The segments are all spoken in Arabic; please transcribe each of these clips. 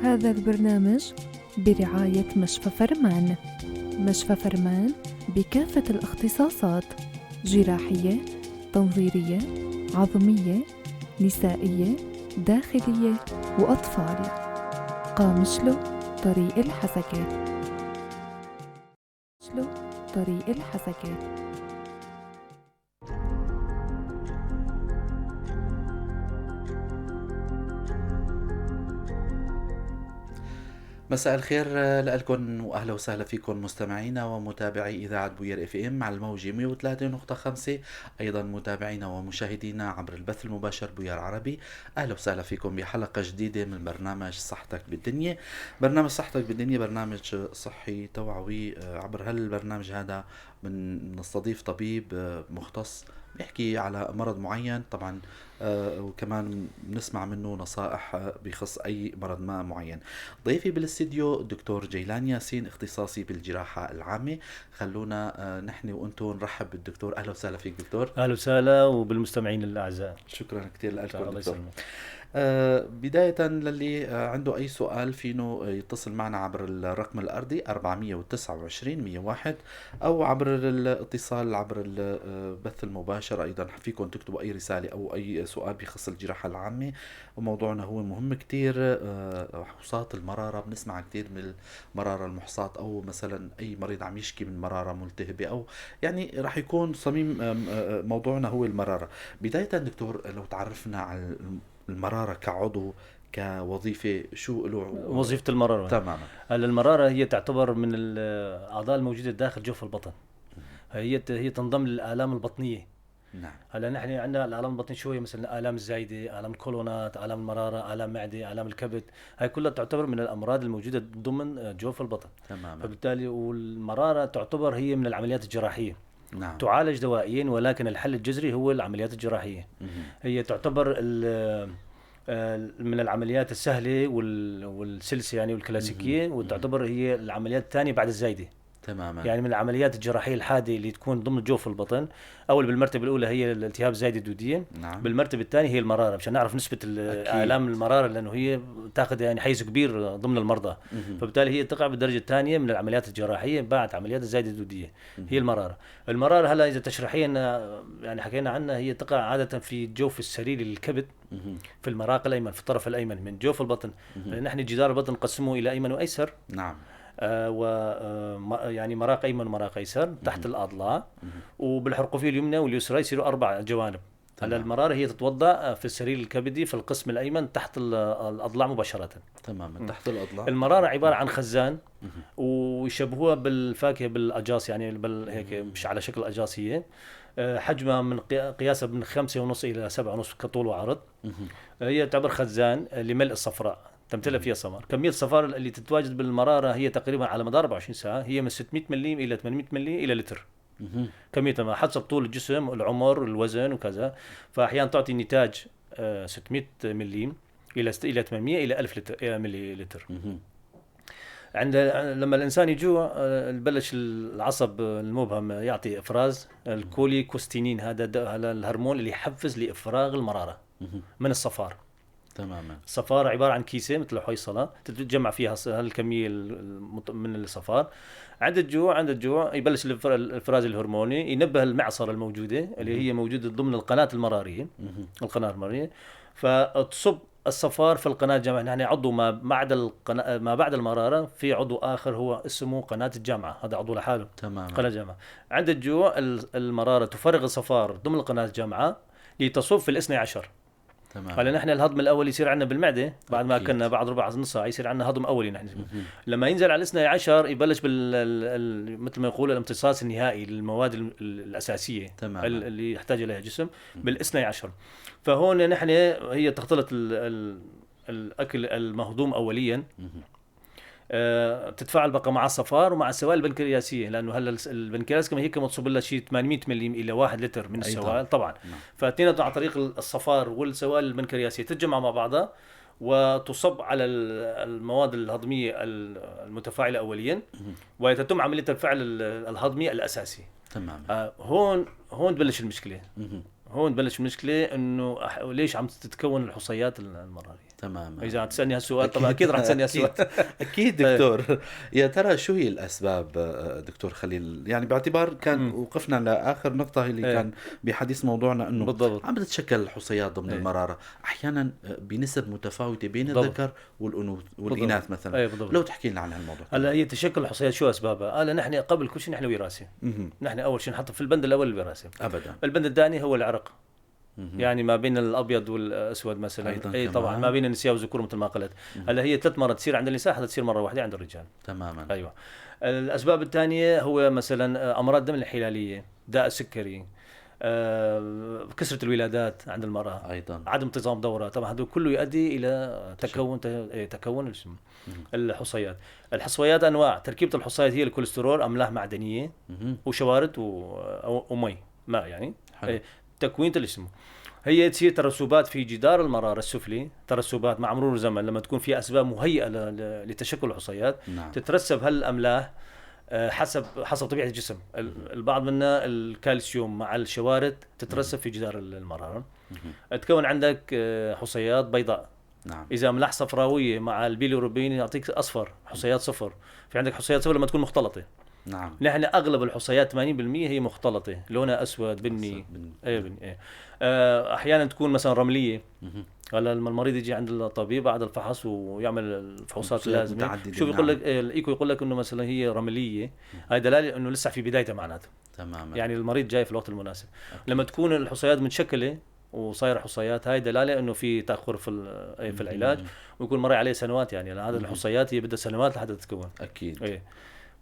هذا البرنامج برعاية مشفى فرمان. مشفى فرمان بكافة الاختصاصات: جراحية، تنظيرية، عظمية، نسائية، داخلية وأطفال. قامشلو طريق الحسكات. طريق الحسكات. مساء الخير لكم واهلا وسهلا فيكم مستمعينا ومتابعي اذاعه بوير اف ام على الموجه 103.5، ايضا متابعينا ومشاهدينا عبر البث المباشر بوير عربي. اهلا وسهلا فيكم بحلقه جديده من برنامج صحتك بالدنيا. برنامج صحتك بالدنيا برنامج صحي توعوي. عبر هالبرنامج هذا بنستضيف طبيب مختص بيحكي على مرض معين طبعا، وكمان بنسمع منه نصائح بخص أي مرض ما معين. ضيفي بالاستديو الدكتور جيلان ياسين، اختصاصي بالجراحة العامة. خلونا نحن وأنتم نرحب بالدكتور. أهلا وسهلا فيك دكتور. أهلا وسهلا وبالمستمعين الأعزاء. شكرا كثير لكم الله دكتور. يسلمك. بداية للي عنده أي سؤال فينه يتصل معنا عبر الرقم الأرضي 429-101 أو عبر الاتصال عبر البث المباشر. أيضا فيكم تكتبوا أي رسالة أو أي سؤال بخص الجراحة العامة، وموضوعنا هو مهم كتير. حصات المرارة، بنسمع كتير من المرارة المحصاة، أو مثلا أي مريض عم يشكي من مرارة ملتهبة، أو يعني راح يكون صميم موضوعنا هو المرارة. بداية دكتور، لو تعرفنا على المرارة كعضو كوظيفة، شو له وظيفة المرارة؟ تماما. المرارة هي تعتبر من الأعضاء الموجودة داخل جوف البطن. هي تنضم للآلام البطنية. نعم. هلا نحن عندنا الآلام البطنية شوية، مثلا آلام الزايدة، آلام الكولونات، آلام المرارة، آلام معدة، آلام الكبد. هاي كلها تعتبر من الأمراض الموجودة ضمن جوف البطن. تماما. فبالتالي والمرارة تعتبر هي من العمليات الجراحية. نعم. تعالج دوائيا، ولكن الحل الجذري هو العمليات الجراحية. هي تعتبر من العمليات السهلة والسلسة يعني والكلاسيكية، وتعتبر هي العمليات الثانية بعد الزايدة. تماما. يعني من العمليات الجراحية الحادة اللي تكون ضمن جوف البطن. أول بالمرتبة الأولى هي الالتهاب الزايدة الدودية. نعم. بالمرتبة الثانية هي المرارة، مشان نعرف نسبة آلام المرارة، لأنه هي تأخذ يعني حيز كبير ضمن المرضى. فبالتالي هي تقع بالدرجة الثانية من العمليات الجراحية بعد عمليات الزايدة الدودية. هي المرارة هلا إذا تشريحيا يعني حكينا عنها، هي تقع عادة في جوف السريري للكبد، في المراق الأيمن، في الطرف الأيمن من جوف البطن. نحن جدار البطن نقسمه إلى أيمن وأيسر. نعم. يعني مراق أيمن ومراق أيسر تحت الأضلاع، وبالحرقوفية اليمنى واليسرى يصيروا 4 جوانب. على المرارة هي تتوضع في السرير الكبدي في القسم الأيمن تحت الأضلاع مباشرة. تماما تحت الأضلاع. المرارة عبارة عن خزان، ويشبهوها بالفاكهة بالأجاص، يعني هيك مش على شكل أجاصية. حجمها من قياسها من 5.5 إلى 7.5 كطول وعرض. هي تعتبر خزان لملء الصفراء، تمتلئ فيها صفار. كمية الصفار اللي تتواجد بالمرارة هي تقريبا على مدار 24 ساعة هي من 600 مليم إلى 800 مليم إلى لتر. كميتها حسب طول الجسم، العمر، الوزن وكذا. فأحيانا تعطي نتاج 600 مليم إلى 800 إلى 1000 ملي لتر. لما الإنسان يجوع بلش العصب المبهم يعطي إفراز الكوليكوستينين، هذا الهرمون اللي يحفز لإفراغ المرارة من الصفار. تماما. الصفار عبارة عن كيسة مثل الحويصلة تتجمع فيها هالكمية من الصفار. عند الجوع يبلش الإفراز الهرموني، ينبه المعصرة الموجودة اللي هي موجودة ضمن القناة المرارية. القناة المرارية فتصب الصفار في القناة الجامعة. يعني عضو ما بعد المرارة في عضو آخر هو اسمه قناة الجامعة، هذا عضو لحاله. تماما. قناة الجامعة. عند الجوع المرارة تفرغ الصفار ضمن القناة الجامعة لتصب في الاثني عشر. قال نحن الهضم الاول يصير عندنا بالمعده بعد ما اكلنا، بعد ربع نص ساعه يصير عندنا هضم اولي نحن. لما ينزل على الاثني عشر يبلش مثل ما يقول الامتصاص النهائي للمواد الاساسيه تماما. اللي يحتاج اليها الجسم بالاثني عشر. فهون نحن هي تختلط الاكل المهضوم اوليا، تتفاعل بقى مع الصفار ومع السوائل البنكرياسيه، لانه هلا البنكرياس كما هيك متصب لها شيء 800 مليم الى 1 لتر من السوائل طبعا. فاثنين عن طريق الصفار والسوائل البنكرياسيه تتجمع مع بعضها وتصب على المواد الهضميه المتفاعله اوليا، وتتم عمليه الفعل الهضمي الاساسي. تمام. هون تبلش المشكله. هون بلش المشكله انه ليش عم تتكون الحصيات المراريه. تماما. اذا عم تسالني هالسؤال طبعا اكيد رح تسالني هالسؤال. اكيد دكتور. يا ترى شو هي الاسباب دكتور خليل؟ يعني باعتبار كان وقفنا لاخر نقطه اللي كان بحديث موضوعنا انه بالضبط. عم تتشكل الحصيات ضمن المراره احيانا بنسب متفاوته بين الذكر والاناث مثلا. لو تحكي لنا عن هالموضوع. هلا هي تشكل الحصيات شو اسبابها؟ هلا نحن قبل كل شيء نحن وراثه. نحن اول شيء نحط في البند الاول الوراثه. ابدا. البند الثاني هو العرق. يعني ما بين الابيض والاسود مثلا. اي طبعا ما بين النساء والذكور مثل ما قلت. هلا هي 3 مرات تصير عند النساء، حتى تصير مره واحده عند الرجال. تماما. ايوه. الاسباب الثانيه هو مثلا امراض الدم الحلاليه، داء السكري، كثره الولادات عند المراه، ايضا عدم انتظام دوره. طبعا هذا كله يؤدي الى تكون الحصيات. الحصويات انواع، تركيبه الحصيات هي الكوليسترول، املاح معدنيه وشوارد ومي ماء يعني. تكوين الجسم هي تصير ترسبات في جدار المرارة السفلي، ترسبات مع مرور الزمن لما تكون في أسباب مهيئة لتشكل الحصيات. نعم. تترسب هالأملاح حسب طبيعة الجسم. البعض منها الكالسيوم مع الشوارد تترسب في جدار المرارة. تكون عندك حصيات بيضاء. نعم. إذا أملاح صفراوية مع البيليروبين يعطيك أصفر، حصيات صفر. في عندك حصيات صفر لما تكون مختلطة. نعم. نحن اغلب الحصيات 80% هي مختلطه، لونها اسود بني. بني. احيانا تكون مثلا رمليه. هلا لما المريض يجي عند الطبيب بعد الفحص ويعمل الفحوصات اللازمه، شوف يقول لك الايكو يقول لك انه مثلا هي رمليه، هاي دلاله انه لسه في بدايته معناته. تماما. يعني المريض جاي في الوقت المناسب. لما تكون الحصيات متشكله وصايره حصيات، هاي دلاله انه في تاخر في العلاج، ويكون مري عليه سنوات. يعني هذه الحصيات هي بدها سنوات لحتى تتكون. اكيد.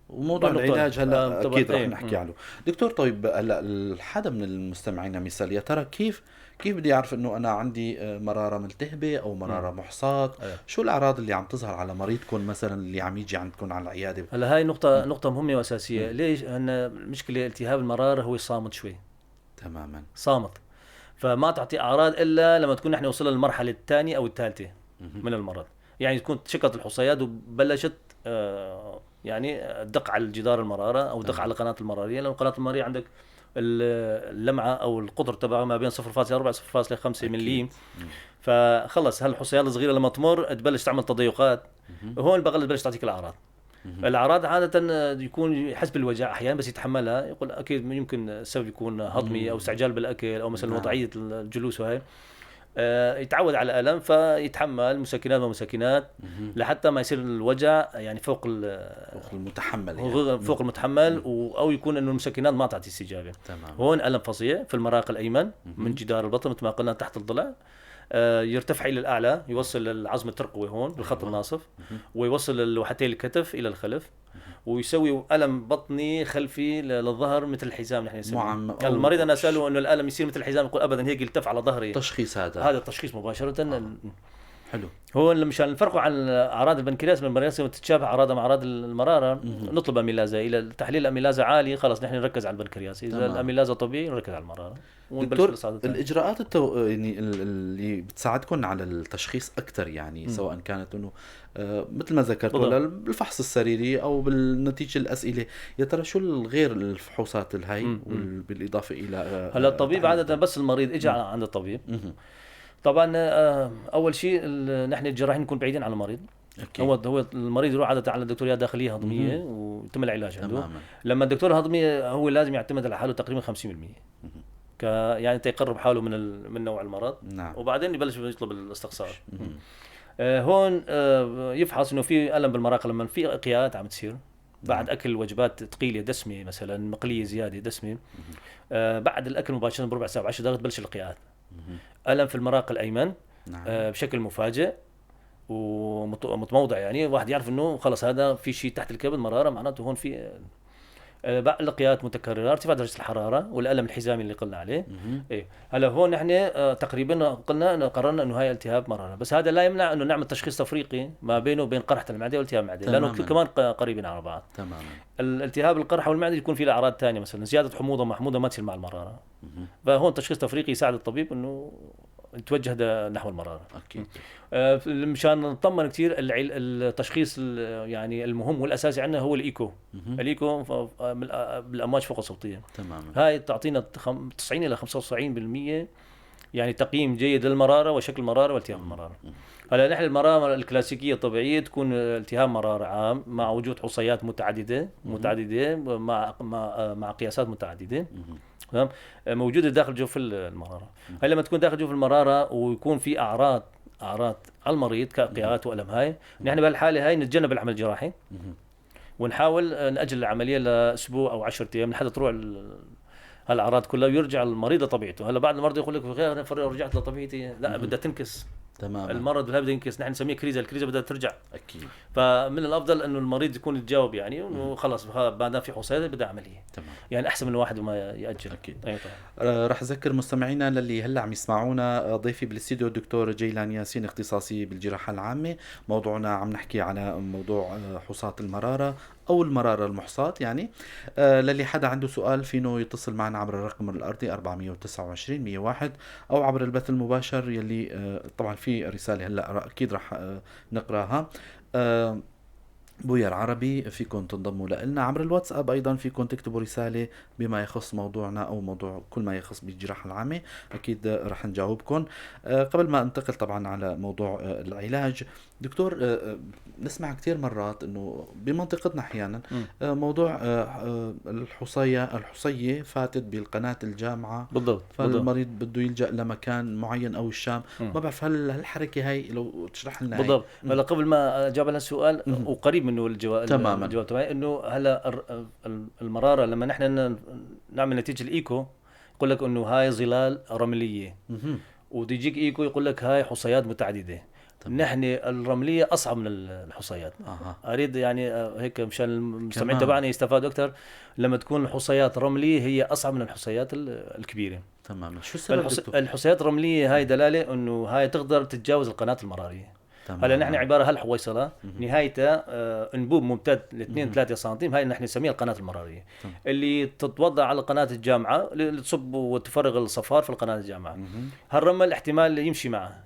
وموضوع العلاج هلا اكيد رح نحكي عنه دكتور. طيب هلا حدا من المستمعين مثال، يا ترى كيف بدي اعرف انه انا عندي مراره ملتهبه او مراره محصاه؟ شو الاعراض اللي عم تظهر على مريضكم مثلا اللي عم يجي عندكم على العياده؟ هلا هاي نقطه مهمه واساسيه. ليش؟ ان المشكله التهاب المراره هو صامت شوي. تماما. صامت، فما تعطي اعراض الا لما تكون نحن وصلنا للمرحله الثانيه او الثالثه من المرض. يعني تكون تشكلت الحصيات وبلشت يعني دق على الجدار المراره او دق على القناه المراريه، لان القناه المراريه عندك اللمعه او القطر تبعها ما بين 0.4 0.5 ملم. فخلص هالحصيات الصغيره لما تمر تبلش تعمل تضيقات. هون بلش تعطيك الاعراض. الاعراض عاده يكون يحس بالوجع احيانا بس يتحملها، يقول اكيد يمكن السبب يكون هضمي او استعجال بالاكل او مثلا وضعيه الجلوس وهي. يتعود على الالم فيتحمل مسكنات ومسكنات لحتى ما يصير الوجع يعني فوق المتحمل. يعني فوق المتحمل، او يكون انه المسكنات ما تعطي استجابه. هون الم فظيع في المراق الايمن من جدار البطن مثل ما قلنا تحت الضلع. يرتفع الى الاعلى، يوصل للعظم الترقوي هون بالخط الناصف، ويوصل لوحتي الكتف الى الخلف، ويسوي الم بطني خلفي للظهر مثل الحزام. نحن نسميه المريض انا اساله انه الالم يصير مثل الحزام، يقول ابدا هيك يلتف على ظهري. تشخيص هذا التشخيص مباشره. حلو. هون مشان نفرقوا عن اعراض البنكرياس من البنكرياس تتشابه اعراضها مع اعراض المراره. نطلب اميلازا، الى تحليل الاميلازا عالي خلص نحن نركز على البنكرياس. اذا الاميلازا طبيعي نركز على المراره. دكتور الاجراءات يعني اللي بتساعدكم على التشخيص اكثر يعني سواء كانت انه مثل ما ذكرت ولا بالفحص السريري او بالنتيجه الاسئله، يا ترى شو الغير الفحوصات الهي بالاضافه الى هلا الطبيب عاده بس المريض اجى عند الطبيب طبعا اول شيء نحن الجراحين نكون بعيدين عن المريض. هو المريض يروح عاده على الدكتوريه داخليه هضميه ويتم العلاج عنده. لما الدكتور الهضميه هو لازم يعتمد على حاله تقريبا 50%، يعني تيقرب حاله من نوع المرض. نعم. وبعدين يبلش يطلب الاستخسار. هون يفحص انه في الم بالمراقه لما في اقياءات عم تصير بعد اكل وجبات ثقيله دسمه مثلا مقليه زياده دسمه. بعد الاكل مباشره بربع ساعه 10 دقائق تبلش الاقياءات. الم في المراق الايمن. نعم. بشكل مفاجئ ومتموضع، يعني واحد يعرف انه خلص هذا في شيء تحت الكبد مراره، معناته هون في الاقيات متكرره، ارتفاع درجه الحراره والالم الحزامي اللي قلنا عليه. ايه هلا هون نحن تقريبا قلنا قررنا انه هاي التهاب مراره، بس هذا لا يمنع انه نعمل تشخيص تفريقي ما بينه وبين قرحه المعده والتهاب المعده، لانه كمان قريبين على بعض. تماما. الالتهاب القرحه والمعده يكون فيه اعراض ثانيه مثلا زياده حموضه محموضه ما تصير مع المراره. فهون تشخيص تفريقي يساعد الطبيب انه نتوجه نحو المراره. اكيد. مشان نطمن كثير التشخيص يعني المهم والاساسي عندنا هو الايكو. الايكو بالامواج فوق الصوتيه تماما. هاي تعطينا 90 الى 95% يعني تقييم جيد للمراره وشكل المراره والتهاب المراره. هلا نحن المراره الكلاسيكيه الطبيعيه تكون التهاب مراره عام مع وجود حصيات متعدده مع قياسات متعدده تمام موجوده داخل جوف المراره. هلا لما تكون داخل جوف المراره ويكون في اعراض على المريض كقياءات والم، هاي نحن بهالحاله هاي نتجنب العمل الجراحي ونحاول ناجل العمليه لاسبوع او 10 ايام لحد تروح هالاعراض كلها ويرجع المريض لطبيعته. هلا بعض المرضى يقول لك رجعت لطبيعتي، لا بدها تنكس. تماما. المرض بده ينكس، نحن نسميه كريزه، الكريزه بدها ترجع. اكيد. فمن الافضل انه المريض يكون يتجاوب يعني انه خلص ما دام في حصيات بدها عمليه. تمام. يعني احسن من الواحد وما ياجل. اكيد. اي طبعا. رح اذكر مستمعينا للي هلا عم يسمعونا ضيفي بالاستديو الدكتور جيلان ياسين، اختصاصي بالجراحه العامه. موضوعنا عم نحكي على موضوع حصاة المراره او المراره المحصاة يعني. للي حدا عنده سؤال فينه يتصل معنا عبر الرقم الارضي 429 101 او عبر البث المباشر يلي طبعا في رساله هلا اكيد رح نقراها. بوير عربي فيكم تنضموا لنا عبر الواتساب، ايضا فيكم تكتبوا رساله بما يخص موضوعنا او موضوع كل ما يخص بالجراحه العامه، اكيد رح نجاوبكم. قبل ما انتقل طبعا على موضوع العلاج، دكتور نسمع كثير مرات انه بمنطقتنا احيانا موضوع الحصيه فاتت بالقناه الجامعه. بالضبط. فالمريض بده يلجا لمكان معين او الشام. ما بعرف هل الحركه هاي لو تشرح لنا. بالضبط. هلا قبل ما اجاوب على السؤال وقريب منه الجواب تماما انه هلا المراره لما نحن نعمل نتيجه الايكو يقول لك انه هاي ظلال رمليه وتجيك ايكو يقول لك هاي حصيات متعدده. نحن الرمليه اصعب من الحصيات. اريد يعني هيك مشان المستمعين تبعنا يستفادوا اكثر، لما تكون الحصيات رمليه هي اصعب من الحصيات الكبيره. تماما. شو السبب؟ الحصيات الرمليه هاي دلاله انه هاي تقدر تتجاوز القناه المراريه. هلا نحن عباره هالحويصله نهايتها انبوب ممتد ل 2 3 سم، هاي نحن نسميها القناه المراريه اللي تتوضع على قناه الجامعه لتصب وتفرغ الصفار في القناه الجامعه. هالرمل احتمال يمشي معه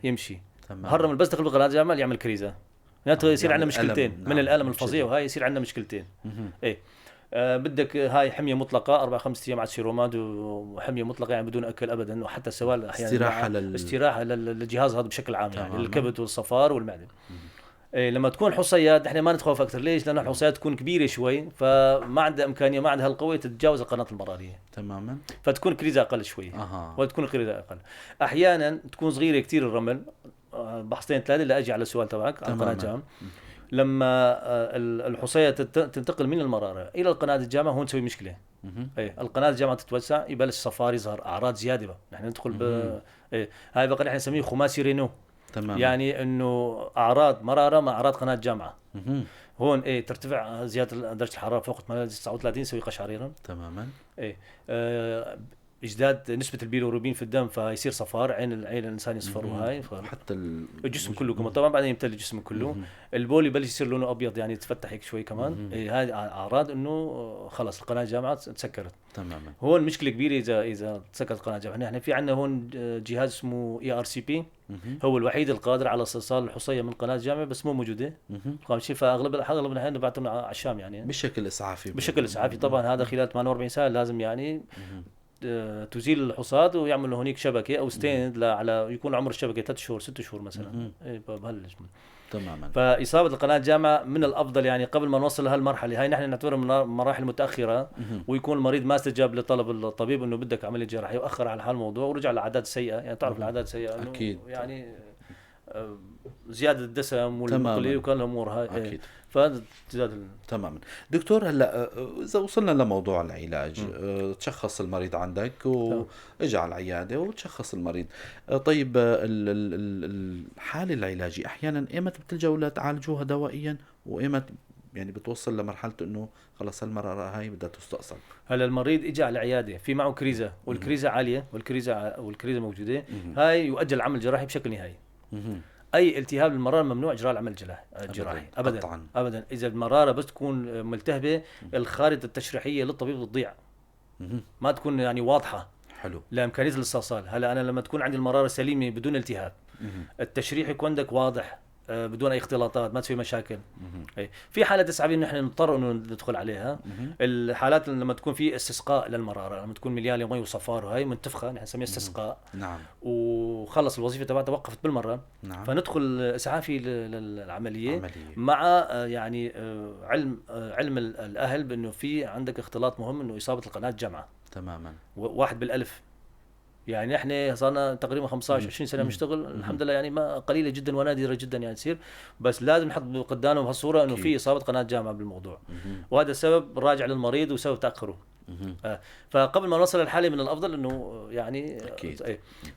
هالرمل بس دخل بقناه الجامعه يعمل كريزه، يصير عندنا مشكلتين من الالم الفظيع، وهاي يصير عندنا مشكلتين. ايه بدك هاي حميه مطلقه 4-5 ايام على السيروماد وحميه مطلقه يعني بدون اكل ابدا، وحتى السوائل احيانا استراحه للجهاز هذا بشكل عام يعني الكبد والصفار والمعده. إيه لما تكون حصيات احنا ما نتخوف اكثر. ليش؟ لانه الحصيات تكون كبيره شوي فما عندها امكانيه، ما عندها القوه تتجاوز القناه المراريه تماما، فتكون كريزه اقل شوي. وتكون كريزه اقل. احيانا تكون صغيره كثير الرمل، بحثين 3 لاجي على السؤال تبعك عن قناه الجام. لما الحصية تنتقل من المرارة إلى القناة الجامعة هون تسوي مشكلة. إيه القناة الجامعة تتوسع يبلش صفار يظهر أعراض زيادة، نحن ندخل إيه هاي بقى نحن نسميه خماسي رينو. تمام. يعني إنه أعراض مرارة مع أعراض قناة الجامعة. هون إيه ترتفع زيادة درجة الحرارة فوق 39 يسوي قشعريرا. تماما. إيه ازداد نسبة البيلوروبين في الدم فيصير صفار، عين الانسان يصفر، وهاي حتى الجسم كله كمان طبعا بعدين يمتلئ الجسم كله. البول يبلش يصير لونه ابيض يعني يتفتح هيك شوي كمان. هاي اعراض انه خلص القناه الجامعه تسكرت تماما. هون مشكله كبيره اذا تسكرت القناه الجامعه. نحن في عندنا هون جهاز اسمه ERCP هو الوحيد القادر على استئصال الحصيه من قناه الجامعه بس مو موجوده شيء. فاغلب الاحيان نبعثهم على الشام يعني بشكل اسعافي. طبعا هذا خلال 48 ساعه لازم يعني تزيل الحصاد ويعمل هونيك شبكه او ستيند على يكون عمر الشبكه 3 شهور 6 شهور مثلا. تماما. فاصابه القناه الجامعه من الافضل يعني قبل ما نوصل لهالمرحله هاي نحن نعتبرها من المراحل المتاخره ويكون المريض ما استجاب لطلب الطبيب انه بدك عمليه جراحيه واخر على هالموضوع ورجع لعادات سيئه. يعني تعرف العادات السيئه اكيد يعني زياده الدسم والقليل وكل الامور هاي اكيد. فزاد تماما. دكتور هلا اذا وصلنا لموضوع العلاج، تشخص المريض عندك واجى على العياده وتشخص المريض. طيب الحاله العلاجيه احيانا ايمت بتلجأوا لتعالجوها دوائيا وايمت يعني بتوصل لمرحله انه خلص المراره هاي بدها تستأصل؟ هلا المريض اجى على العياده في معه كريزه والكريزه عاليه والكريزه موجوده، هاي يؤجل العمل الجراحي بشكل نهائي. اي التهاب المراره ممنوع اجراء العمل الجراحي ابدا. اذا المراره بس تكون ملتهبه الخارطه التشريحيه للطبيب تضيع، ما تكون يعني واضحه. حلو. لامكانيه الاستئصال. هلا انا لما تكون عندي المراره سليمه بدون التهاب، التشريح يكون عندك واضح بدون اي اختلاطات، ما تسوي مشاكل. اي في حالات اسعافيه نحن نضطر انه ندخل عليها. الحالات لما تكون في استسقاء للمراره، لما تكون مليانه مي وصفار وهي منتفخه نحن نسميها استسقاء. نعم. وخلص الوظيفه تبعتها وقفت بالمره. نعم. فندخل اسعافي للعمليه مع يعني علم الاهل بانه في عندك اختلاط مهم، انه اصابه القناه جمعه تماما. 1 بالألف. يعني احنا صارنا تقريبا 15 20 سنه بنشتغل الحمد لله، يعني ما قليله جدا ونادره جدا يعني تصير، بس لازم نحط قدامنا بهالصوره انه في اصابه قناه جامعه بالموضوع. وهذا السبب راجع للمريض وسبب تاخره. فقبل ما نوصل للحاله من الافضل انه يعني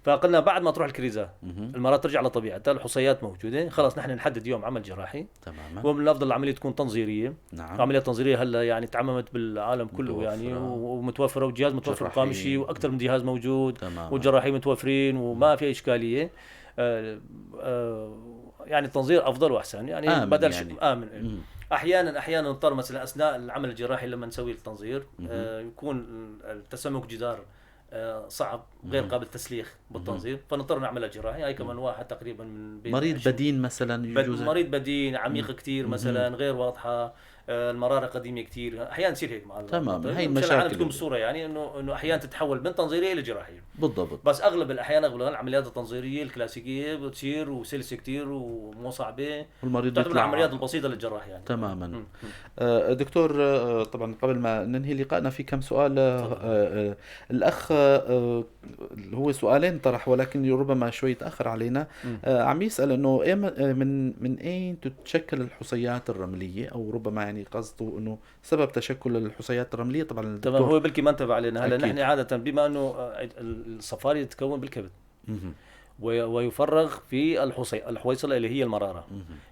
فقلنا بعد ما تروح الكريزه المراه ترجع لطبيعتها، الحصيات موجوده، خلاص نحن نحدد يوم عمل جراحي. تماما. ومن الافضل العمليه تكون تنظيريه. نعم. العمليه التنظيريه هلا يعني تعممت بالعالم كله يعني، ومتوفره، وجهاز متوفر قامشي واكثر من جهاز موجود، والجراحين متوفرين وما في اشكاليه. يعني التنظير افضل واحسن يعني بدل يعني. امن. احيانا نضطر مثلا اثناء العمل الجراحي لما نسوي التنظير يكون التسمك جدار صعب غير قابل تسليخ بالتنظير، فنضطر نعملها جراحي. هاي كمان واحد تقريبا من بين مريض بدين مثلا يجوز، مريض بدين عميق كتير مثلا، غير واضحه، المراره قديمه كتير، احيانا يصير هيك مع تمام. هي المشاكل تكون بالصوره يعني انه احيانا تتحول من تنظيريه لجراحيه. بالضبط. بس اغلب الاحيان العمليات التنظيريه الكلاسيكيه بتصير وسلسه كتير ومو صعبه، والمريض تعتبر العمليات البسيطه للجراح يعني. تماما. دكتور، طبعا قبل ما ننهي لقائنا في كم سؤال. الاخ هو سؤالين طرح ولكن ربما شوي تاخر علينا. عم يسال انه من اين تتشكل الحصيات الرمليه، او ربما يعني قصده انه سبب تشكل الحصيات الرمليه. طبعا تمام، هو بلكي ما انتبه علينا. هلا نحن عاده بما انه الصفار يتكون بالكبد ويفرغ في الحويصله اللي هي المراره.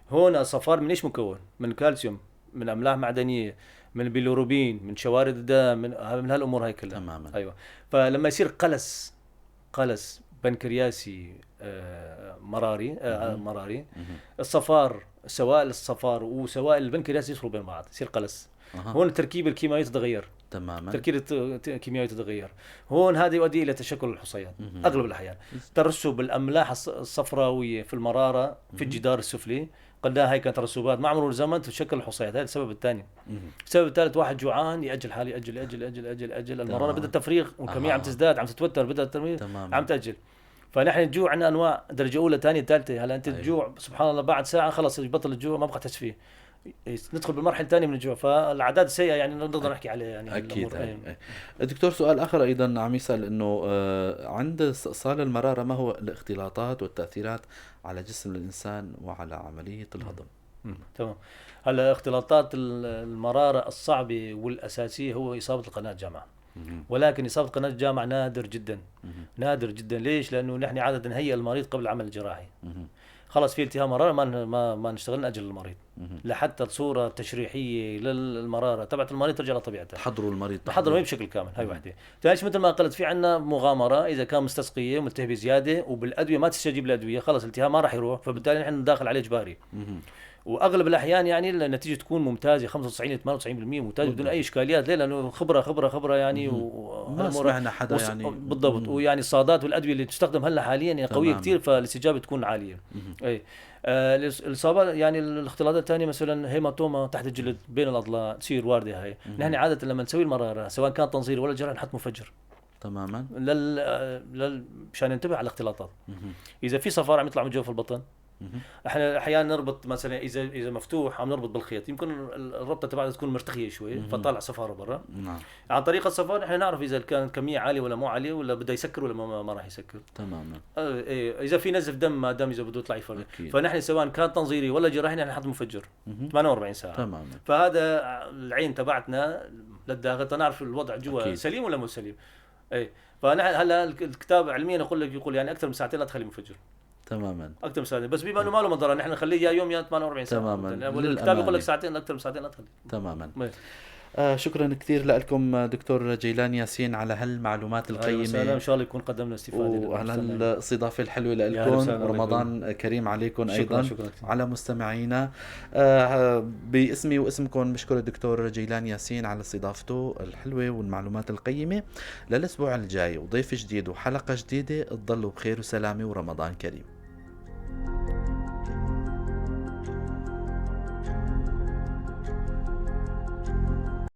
هون الصفار من ايش مكون؟ من كالسيوم، من املاح معدنيه، من البيلوروبين، من شوارد الدم، من هالامور هاي كلها. تماما. ايوه. فلما يصير قلس بنكرياسي مراري الصفار، سوائل الصفار وسوائل البنكرياس يدخلوا بين بعض، يصير قلس. هون التركيبه الكيميائيه تتغير. تماما. تركيبه الكيميائيه تتغير. هون هذا يؤدي الى تشكل الحصيات اغلب الاحيان. ترسب الاملاح الصفراويه في المراره في الجدار السفلي، قلنا هاي كانت ترسبات مع مرور الزمن تشكل الحصيات. هذا السبب الثاني. السبب الثالث، واحد جوعان ياجل حاله، ياجل المراره بدها تفريغ والكميه عم تزداد، عم تتوتر، بدها التمرير عم تاجل. فنحن الجوع عندنا انواع، درجه اولى ثانيه ثالثه. هلا انت الجوع سبحان الله بعد ساعه خلص يبطل الجوع، ما بقى تحس فيه، ندخل بالمرحله الثانيه من الجوع. فالاعداد السيئه يعني نقدر نحكي عليها يعني. اكيد. دكتور، سؤال اخر ايضا عم يسال انه عند استئصال المراره ما هو الاختلاطات والتاثيرات على جسم الانسان وعلى عمليه الهضم؟ تمام. هلا اختلاطات المراره الصعبه والاساسيه هو اصابه القناه الجامعه. ولكن إصابة قناة الجامعة نادر جدا. نادر جدا. ليش؟ لأنه نحن عادة نهيئ المريض قبل العمل الجراحي. خلاص في التهاب مرارة ما نشتغل نأجل المريض لحتى الصورة التشريحية للمرارة تبعت المريض ترجع لطبيعتها. تحضروا المريض بشكل كامل. هاي وحدة. ثاني مثل ما قلت، في عندنا مغامرة إذا كان مستسقية ملتهبة زيادة وبالأدوية ما تستجيب الأدوية، خلاص الالتهاب ما راح يروح، فبالتالي نحن نداخل عليه إجباري. واغلب الاحيان يعني النتيجه تكون ممتازه 95 98% ممتازه بدون اي اشكاليات. ليه؟ لانه خبره يعني ما سمعنا حدا يعني بالضبط. ويعني الصادات والادويه اللي تستخدم هلا حاليا يعني قويه كثير، فالاستجابه تكون عاليه. اي الاصابه يعني الاختلاطات الثانيه مثلا هيماتوما تحت الجلد بين الاضلاع تصير وارده. هاي نحن عاده لما نسوي المراره سواء كان تنظير ولا جراحه نحط مفجر تماما مشان ننتبه على الاختلاطات. اذا في صفار عم يطلع من جوف البطن، احنا احيانا نربط مثلا اذا مفتوح عم نربط بالخيط، يمكن الربطه تبعها تكون مرتخيه شوي فطلع صفاره برا. عن طريق الصفار احنا نعرف اذا كان كميه عاليه ولا مو عاليه، ولا بده يسكر ولا ما راح يسكر. تماما. اذا في نزف دم ما دام اذا بده يطلع يفرق. فنحن سواء كان تنظيري ولا جراحي نحن نحط مفجر 48 ساعه. تماما. فهذا العين تبعتنا للداخل تنعرف الوضع جوا سليم ولا مو سليم. فنحن هلا الكتاب علميا يقول يعني اكثر من ساعتين لا تخلي مفجر. تماما. اكثر من ساعتين، بس بما انه ما له مضره نحن نخليه يا يوم يا 48 ساعه. تماما. الكتاب يقول لك ساعتين، اكثر من ساعتين لا تخلي. تماما. شكرا كثير لكم دكتور جيلان ياسين على هالمعلومات أهلا وسهلا، القيمة ان شاء الله يكون قدمنا استفاده وعلى للمستمعين. الاستضافة الحلوة أهلا لكم، وسهلا، الله ورمضان كريم عليكم شكرا أيضا شكرا كثير. على مستمعينا. باسمي واسمكم بشكر الدكتور جيلان ياسين على استضافته الحلوة والمعلومات القيمة. للأسبوع الجاي وضيف جديد وحلقة جديدة، تضلوا بخير وسلامة ورمضان كريم.